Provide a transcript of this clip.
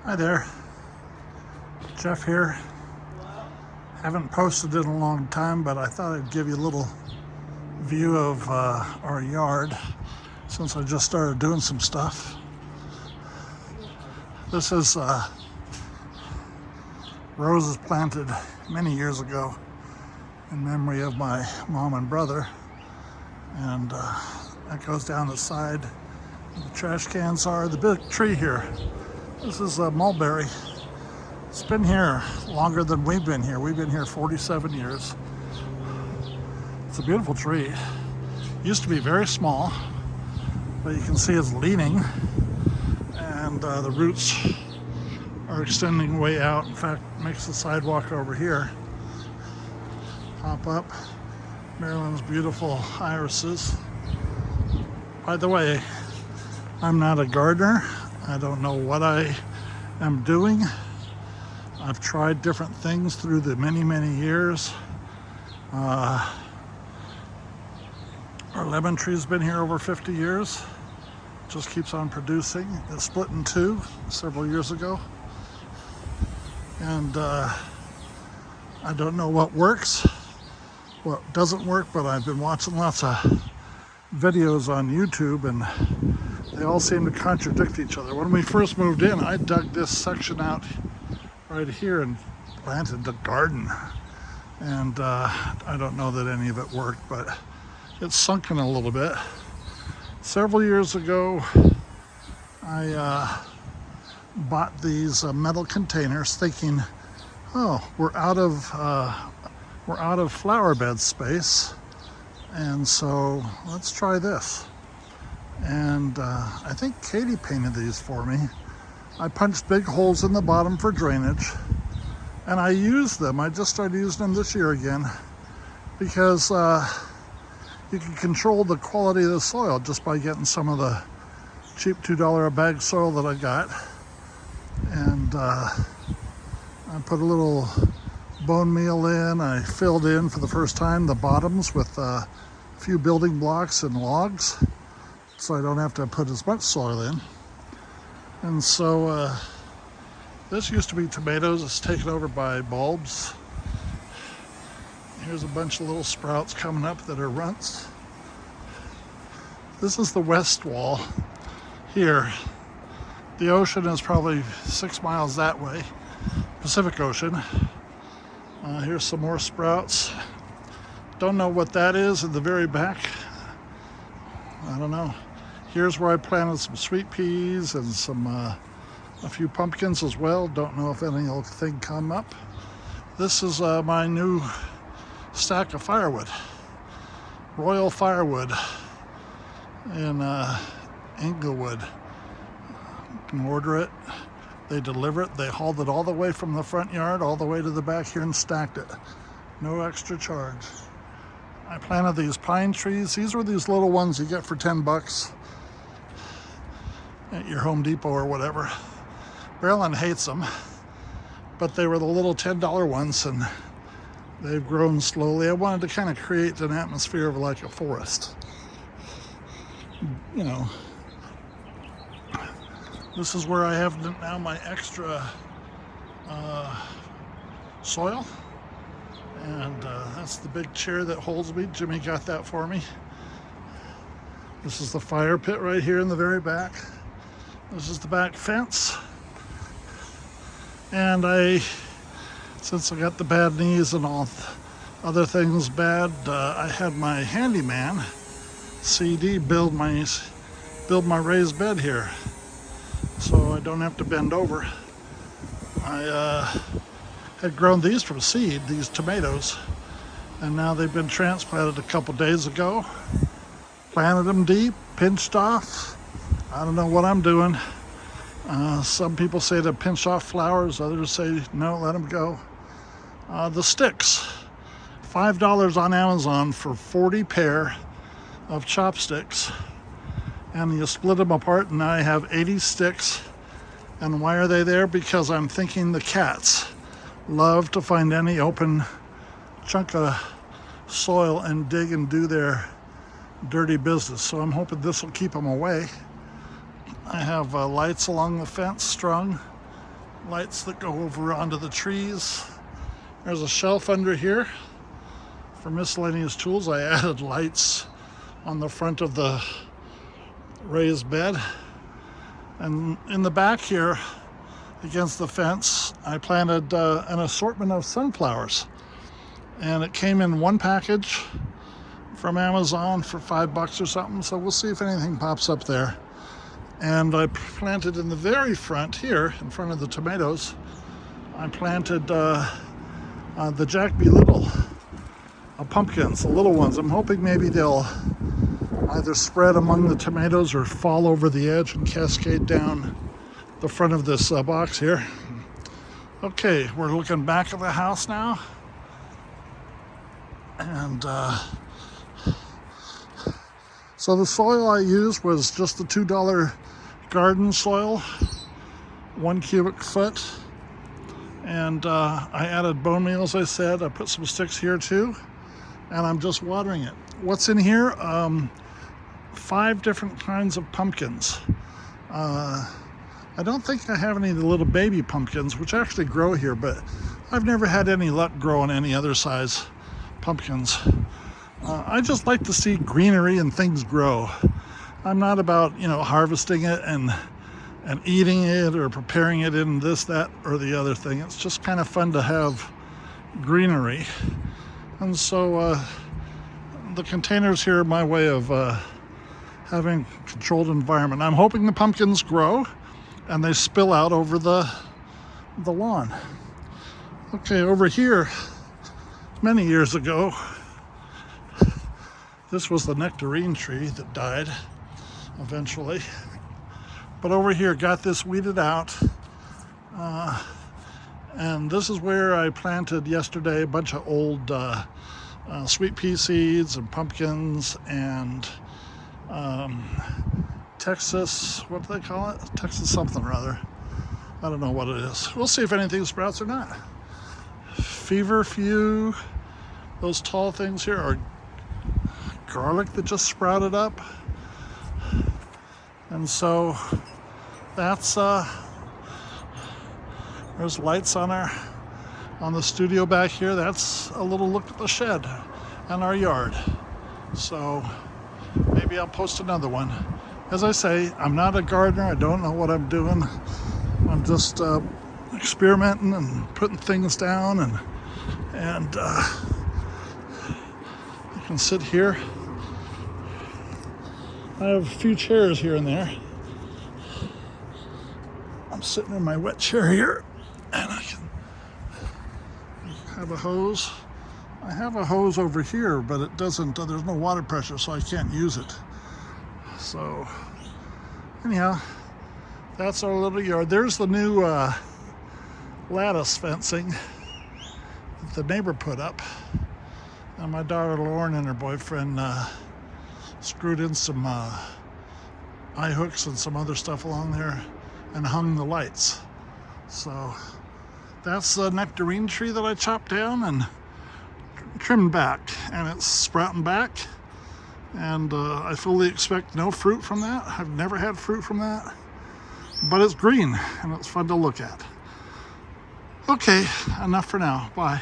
Hi there, Jeff here. Haven't posted in a long time, but I thought I'd give you a little view of our yard since I just started doing some stuff. This is roses planted many years ago in memory of my mom and brother, and that goes down the side. The trash cans are the big tree here. This is mulberry. It's been here longer than we've been here. We've been here 47 years. It's a beautiful tree. Used to be very small, but you can see it's leaning, and the roots are extending way out. In fact, makes the sidewalk over here pop up. Maryland's beautiful irises. By the way, I'm not a gardener. I don't know what I am doing. I've tried different things through the many years. Our lemon tree's been here over 50 years. Just keeps on producing. It split in two several years ago. And I don't know what works, what doesn't work, but I've been watching lots of videos on YouTube, and they all seem to contradict each other. When we first moved in, I dug this section out right here and planted the garden. And I don't know that any of it worked, but it's sunken a little bit. Several years ago, I bought these metal containers thinking, oh, we're out of flower bed space, and so let's try this. And I think Katie painted these for me. I punched big holes in the bottom for drainage, and I used them. I just started using them this year again because you can control the quality of the soil just by getting some of the cheap $2 a bag soil that I got. And I put a little bone meal in. I filled in for the first time the bottoms with a few building blocks and logs, so I don't have to put as much soil in. And so this used to be tomatoes. It's taken over by bulbs. Here's a bunch of little sprouts coming up that are runts. This is the west wall here. The ocean is probably 6 miles that way, Pacific Ocean. Here's some more sprouts. Don't know what that is in the very back. I don't know. Here's where I planted some sweet peas and some a few pumpkins as well. Don't know if anything come up. This is my new stack of firewood. Royal Firewood in Inglewood. You can order it. They deliver it. They hauled it all the way from the front yard all the way to the back here and stacked it. No extra charge. I planted these pine trees. These were these little ones you get for $10 at your Home Depot or whatever. Maryland hates them, but they were the little $10 ones, and they've grown slowly. I wanted to kind of create an atmosphere of like a forest. You know, this is where I have now my extra soil. And that's the big chair that holds me. Jimmy got that for me. This is the fire pit right here in the very back. This is the back fence. And since I got the bad knees and all other things bad, I had my handyman, CD, build my raised bed here, so I don't have to bend over. I had grown these from seed, these tomatoes, and now they've been transplanted a couple days ago. Planted them deep, pinched off. I don't know what I'm doing. Some people say to pinch off flowers, others say no, let them go. The sticks, $5 on Amazon for 40 pair of chopsticks, and you split them apart, and now I have 80 sticks. And why are they there? Because I'm thinking the cats love to find any open chunk of soil and dig and do their dirty business. So I'm hoping this will keep them away. I have lights along the fence strung lights that go over onto the trees. There's a shelf under here for miscellaneous tools. I added lights on the front of the raised bed. And in the back here, against the fence, I planted an assortment of sunflowers. And it came in one package from Amazon for $5 or something, so we'll see if anything pops up there. And I planted in the very front here, in front of the tomatoes, I planted the Jack B. Little pumpkins, the little ones. I'm hoping maybe they'll either spread among the tomatoes or fall over the edge and cascade down the front of this box here. Okay, we're looking back at the house now. And so the soil I used was just the $2 garden soil, 1 cubic foot. And I added bone meal, as I said. I put some sticks here too. And I'm just watering it. What's in here? 5 different kinds of pumpkins. I don't think I have any of the little baby pumpkins, which actually grow here, but I've never had any luck growing any other size pumpkins. I just like to see greenery and things grow. I'm not about, harvesting it and eating it or preparing it in this, that, or the other thing. It's just kind of fun to have greenery. And so the containers here are my way of having a controlled environment. I'm hoping the pumpkins grow and they spill out over the lawn. Okay, over here, many years ago, this was the nectarine tree that died eventually. But over here, got this weeded out. And this is where I planted yesterday a bunch of old sweet pea seeds and pumpkins and Texas, what do they call it? Texas something or other. I don't know what it is. We'll see if anything sprouts or not. Feverfew, those tall things here are garlic that just sprouted up. And so that's there's lights on the studio back here. That's a little look at the shed and our yard. So maybe I'll post another one. As I say, I'm not a gardener. I don't know what I'm doing. I'm just experimenting and putting things down, and you can sit here. I have a few chairs here and there. I'm sitting in my wet chair here, and I can have a hose. I have a hose over here, but it doesn't, there's no water pressure, so I can't use it. So, anyhow, that's our little yard. There's the new lattice fencing that the neighbor put up. And my daughter Lauren and her boyfriend screwed in some eye hooks and some other stuff along there and hung the lights. So that's the nectarine tree that I chopped down and trimmed back, and it's sprouting back, and I fully expect no fruit from that. I've never had fruit from that, but it's green and it's fun to look at. Okay, enough for now. Bye.